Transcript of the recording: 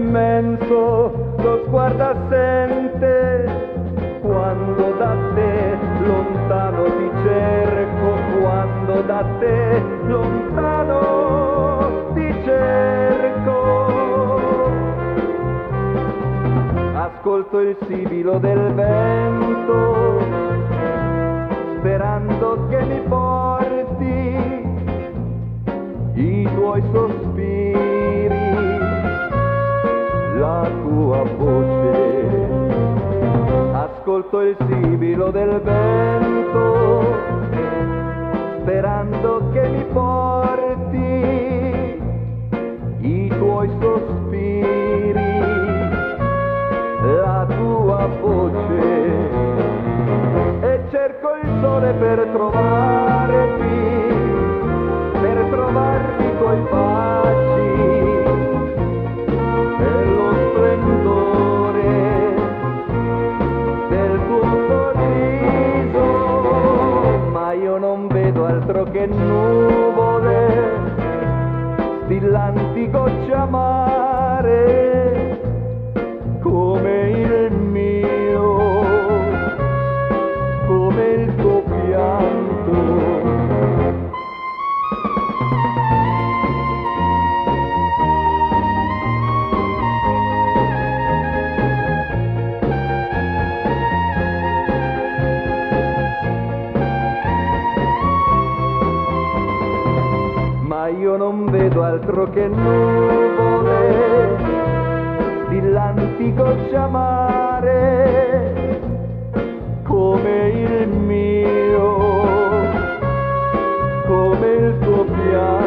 immenso, lo sguardo assente, quando da te lontano ti cerco, quando da te lontano ti cerco. Ascolto il sibilo del vento, sperando che mi porti i tuoi sospiri, la tua voce. Ascolto il sibilo del vento, sperando che mi porti i tuoi sospiri, la tua voce. E cerco il sole per trovarti, per trovarti i tuoi baci e lo splendore del tuo sorriso, ma io non vedo altro che nuvole, stillanti gocce amare, come il mio, come il tuo pianto. Ma io non vedo altro che nuvole, stillanti gocce amare, come il mio, come il tuo pianto.